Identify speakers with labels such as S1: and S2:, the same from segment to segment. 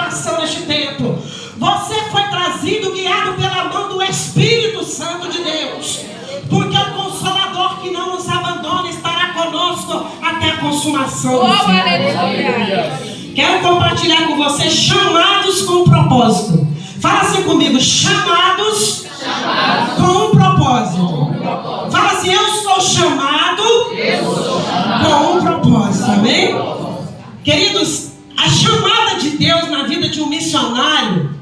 S1: oração neste tempo. Você foi trazido, guiado pela mão do Espírito Santo de Deus, porque o Consolador que não nos abandona estará conosco até a consumação. Quero compartilhar com você chamados com um propósito. Fala assim comigo, chamados com um propósito. Fala assim, eu sou chamado com um propósito, amém? Queridos, a chamada de Deus na vida de um missionário,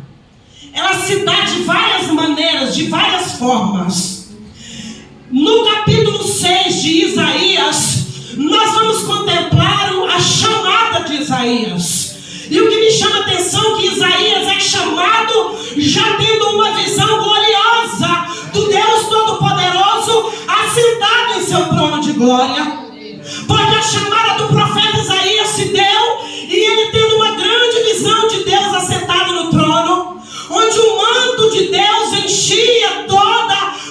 S1: ela se dá de várias maneiras, de várias formas. No capítulo 6 de Isaías, nós vamos contemplar a chamada de Isaías. E o que me chama a atenção é que Isaías é chamado já tendo uma visão gloriosa do Deus Todo-Poderoso assentado em seu trono de glória. Porque a chamada do profeta Isaías se deu e ele tendo uma grande visão de Deus assentado no trono, onde o manto de Deus enchia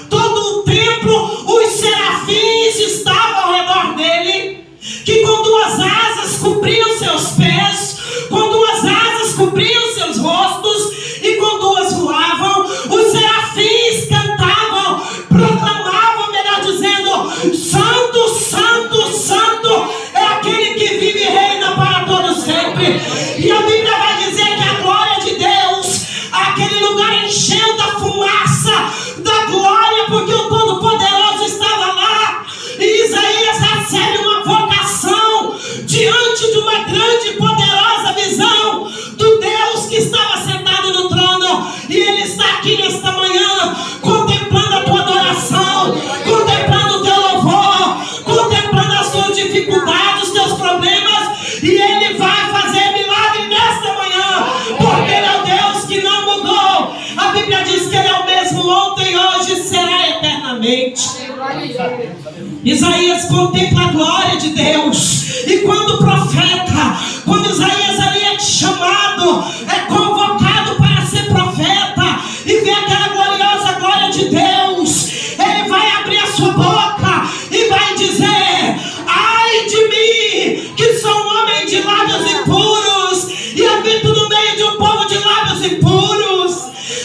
S1: todo o templo, os serafins estavam ao redor dele, que com duas asas cobriam seus pés, com duas asas cobriam seus rostos, e com duas voavam. Os serafins cantavam, proclamavam, melhor dizendo, Santo, Santo, Santo é aquele que vive e reina para todo sempre. E a Bíblia vai dizer que a glória de Deus, aquele lugar encheu da fumaça da glória, porque o Todo-Poderoso estava lá. E Isaías recebe uma vocação diante de uma grande e poderosa visão do Deus que estava sentado no trono. E ele está aqui nesta manhã contemplando a tua adoração, contemplando o teu louvor, contemplando as tuas dificuldades, os teus problemas. E ele vai fazer milagre nesta manhã, porque ele é o Deus que não mudou. A Bíblia diz que ele é o mesmo ontem, hoje e será eternamente. Isaías contempla a glória de Deus. E quando o profeta, quando Isaías ali é chamado, é convocado para ser profeta e ver aquela gloriosa glória de Deus, ele vai abrir a sua boca e vai dizer: ai de mim, que sou um homem de lábios impuros e habito no meio de um povo de lábios impuros,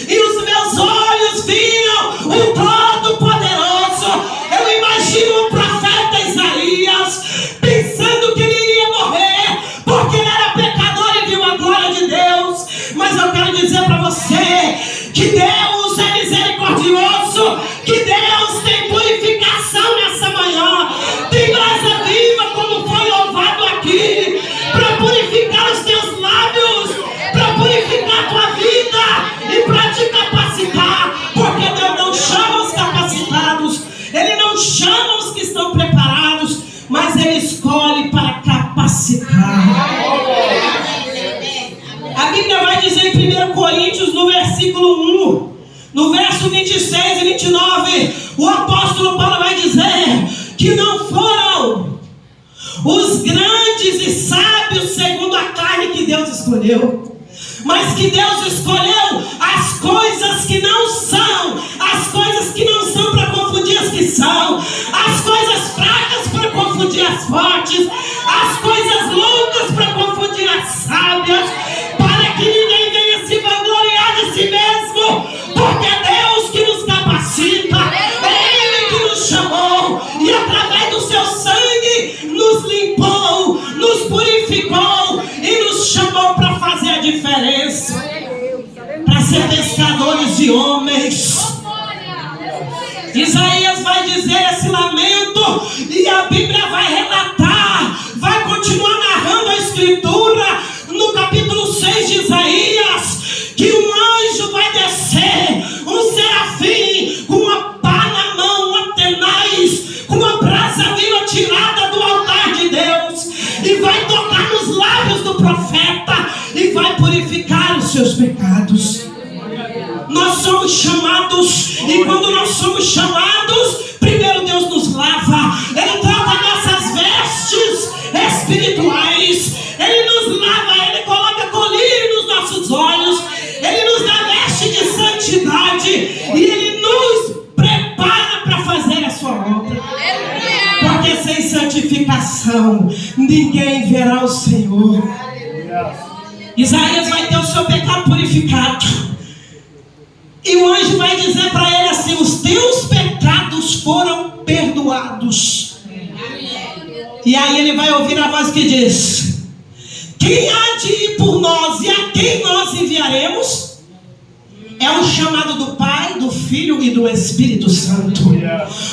S1: e os meus olhos viram o Todo-Poderoso. Eu imagino o profeta Isaías pensando que ele iria morrer, porque ele era pecador e viu a glória de Deus. Mas eu quero dizer para você que Deus é misericordioso, que Deus tem purificação nessa manhã, tem brasa viva, como foi louvado aqui, para purificar os teus lábios, para purificar a tua vida e para te capacitar, porque Deus não chama os capacitados, ele não chama os que estão preparados, mas ele escolhe para capacitar. A Bíblia vai dizer em 1 Coríntios, no versículo 1, no verso 26 e 29, o apóstolo Paulo vai dizer que não foram os grandes e sábios segundo a carne que Deus escolheu, mas que Deus escolheu as coisas que não são, as coisas que não são para confundir as que são, as coisas fracas para confundir as fortes, as coisas loucas para confundir as sábias, para que ninguém venha se vangloriar de si mesmo, porque é Deus que nos capacita, é Ele que nos chamou, e através do seu sangue nos limpou, nos purificou e nos chamou para fazer a diferença, para ser pescadores de homens. Isaías vai dizer esse lamento, e a Bíblia vai relatar, vai continuar narrando a escritura no capítulo 6 de Isaías, que um anjo vai descer, um serafim com uma pá na mão, uma tenaz, com uma brasa viva tirada do altar de Deus, e vai tocar nos lábios do profeta e vai purificar os seus pecados. Nós somos chamados, e quando nós somos chamados, primeiro Deus nos lava, Ele troca nossas vestes espirituais, Ele nos lava, Ele coloca colírio nos nossos olhos, Ele nos dá veste de santidade e Ele nos prepara para fazer a sua obra. Porque sem santificação ninguém verá o Senhor. Isaías vai ter o seu pecado purificado. E o anjo vai dizer para ele assim: os teus pecados foram perdoados. E aí ele vai ouvir a voz que diz: quem há de ir por nós e a quem nós enviaremos? É o chamado do Pai, do Filho e do Espírito Santo.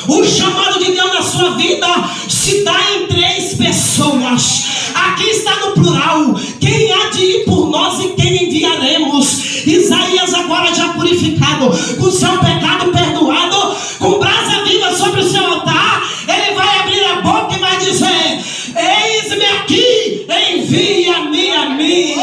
S1: O chamado de Deus na sua vida se dá em 3 pessoas. Aqui está no plural: quem há de ir por nós e quem enviaremos. Isaías, agora já purificado, com seu pecado perdoado, com brasa viva sobre o seu altar, ele vai abrir a boca e vai dizer: eis-me aqui, envia-me a mim.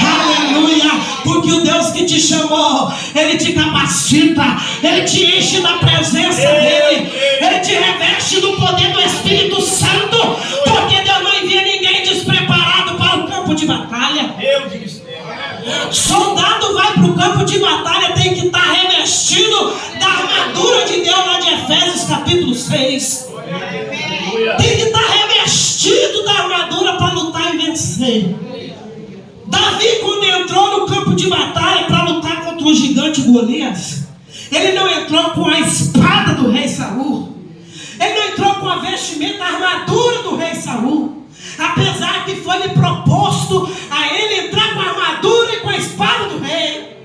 S1: Aleluia. Porque o Deus que te chamou, ele te capacita, ele te enche da presença dele, ele te reveste do poder do Espírito Santo, porque Deus não envia ninguém despreparado para o campo de batalha. Soldado vai para o campo de batalha, tem que estar revestido da armadura de Deus, lá de Efésios capítulo 6. Tem que estar revestido da armadura para lutar e vencer. Davi, quando entrou no campo de batalha para lutar contra o gigante Golias, ele não entrou com a espada do rei Saul, ele não entrou com a vestimenta, a armadura do rei Saul, apesar que foi lhe proposto a ele entrar com a armadura e com a espada do rei.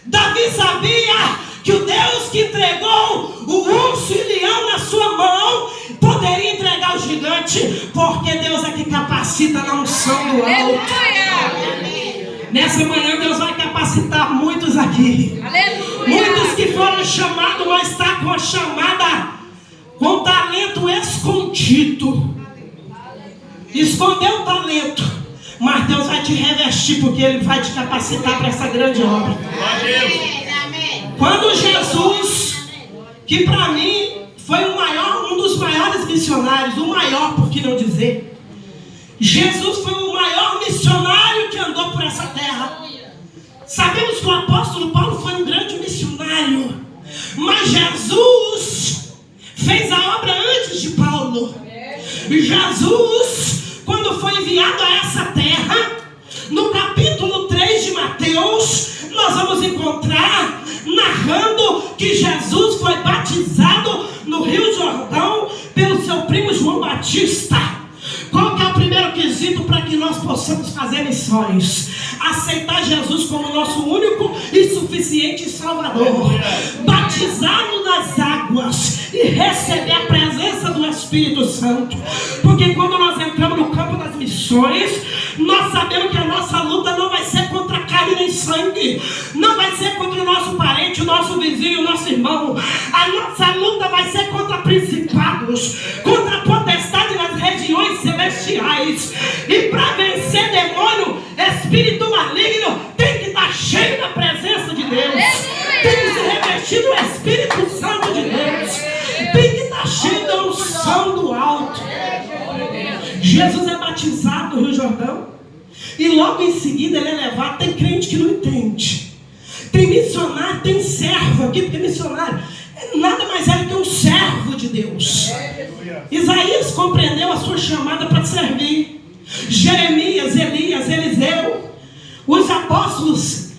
S1: Davi sabia que o Deus que entregou o urso e leão na sua mão poderia entregar o gigante, porque Deus é que capacita na unção do alto. Nessa manhã Deus vai capacitar muitos aqui. Aleluia. Muitos que foram chamados, mas está com a chamada, com talento escondido. Escondeu o talento, mas Deus vai te revestir, porque Ele vai te capacitar para essa grande obra. Quando Jesus, que para mim foi um dos maiores missionários, o maior, por que não dizer, Jesus foi o maior missionário que andou por essa terra. Sabemos que o apóstolo Paulo foi um grande missionário, mas Jesus fez a obra antes de Paulo. Jesus, quando foi enviado a essa terra, no capítulo 3 de Mateus, nós vamos encontrar narrando que Jesus foi batizado no Rio Jordão pelo seu primo João Batista. Qual que é o primeiro quesito para que nós possamos fazer missões? Aceitar Jesus como nosso único e suficiente Salvador, batizá-lo nas águas e receber a presença do Espírito Santo. Porque quando nós entramos no campo das missões, nós sabemos que a nossa luta não vai ser contra carne nem sangue, não vai ser contra o nosso parente, o nosso vizinho, o nosso irmão. A nossa luta vai ser contra principados, contra a potestade nas regiões celestiais. E para vencer demônio, espírito maligno, tem que estar cheio da presença de Deus, tem que se revestir do Espírito Santo de Deus, tem que estar cheio da unção do alto. Jesus é batizado no Rio Jordão e logo em seguida ele é levado. Tem crente que não entende, tem missionário, tem servo aqui, porque missionário nada mais é do que um servo de Deus. Isaías compreendeu a sua chamada para servir. Jeremias, Elias, Eliseu, os apóstolos,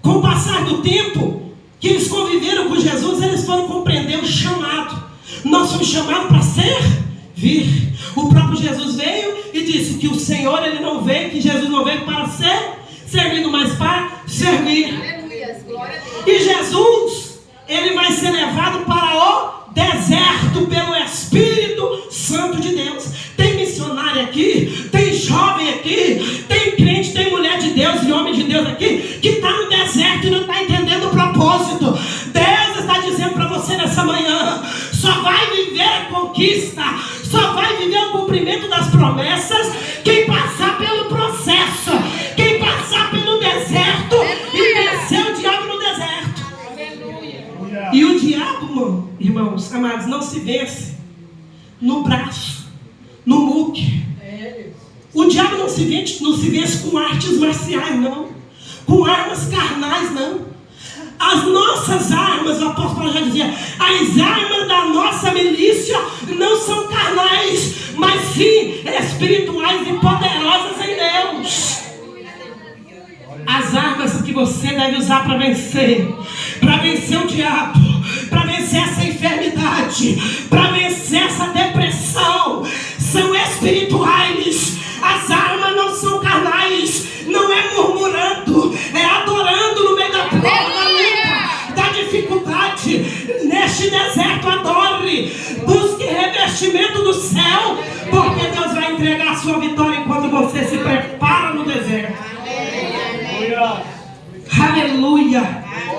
S1: com o passar do tempo que eles conviveram com Jesus, eles foram compreender o chamado. Nós somos chamados para servir. O próprio Jesus veio e disse que o Senhor, ele não veio, que Jesus não veio para ser servido, mas para servir. E Jesus, ele vai ser levado para o deserto pelo Espírito Santo de Deus. Tem missionário aqui, tem jovem aqui, tem crente, tem mulher de Deus e homem de Deus aqui que está no deserto e não está entendendo o propósito. Deus está dizendo para você nessa manhã: só vai viver a conquista, só vai viver o cumprimento das promessas quem passar pelo processo, quem passar pelo deserto e vencer o diabo no deserto. E o diabo, irmãos amados, não se vence no braço, no muque. O diabo não se vence com artes marciais, não, com armas carnais, não. As nossas armas, o apóstolo Paulo já dizia, as armas da nossa milícia não são carnais, mas sim espirituais e poderosas em Deus. As armas que você deve usar para vencer o diabo, para vencer essa enfermidade, para vencer essa depressão, são espirituais. As armas não são carnais, não é murmurando, é adorando no meio da prova, da luta, da dificuldade. Neste deserto adore, busque revestimento do céu, porque Deus vai entregar a sua vitória enquanto você se prepara no deserto. Aleluia.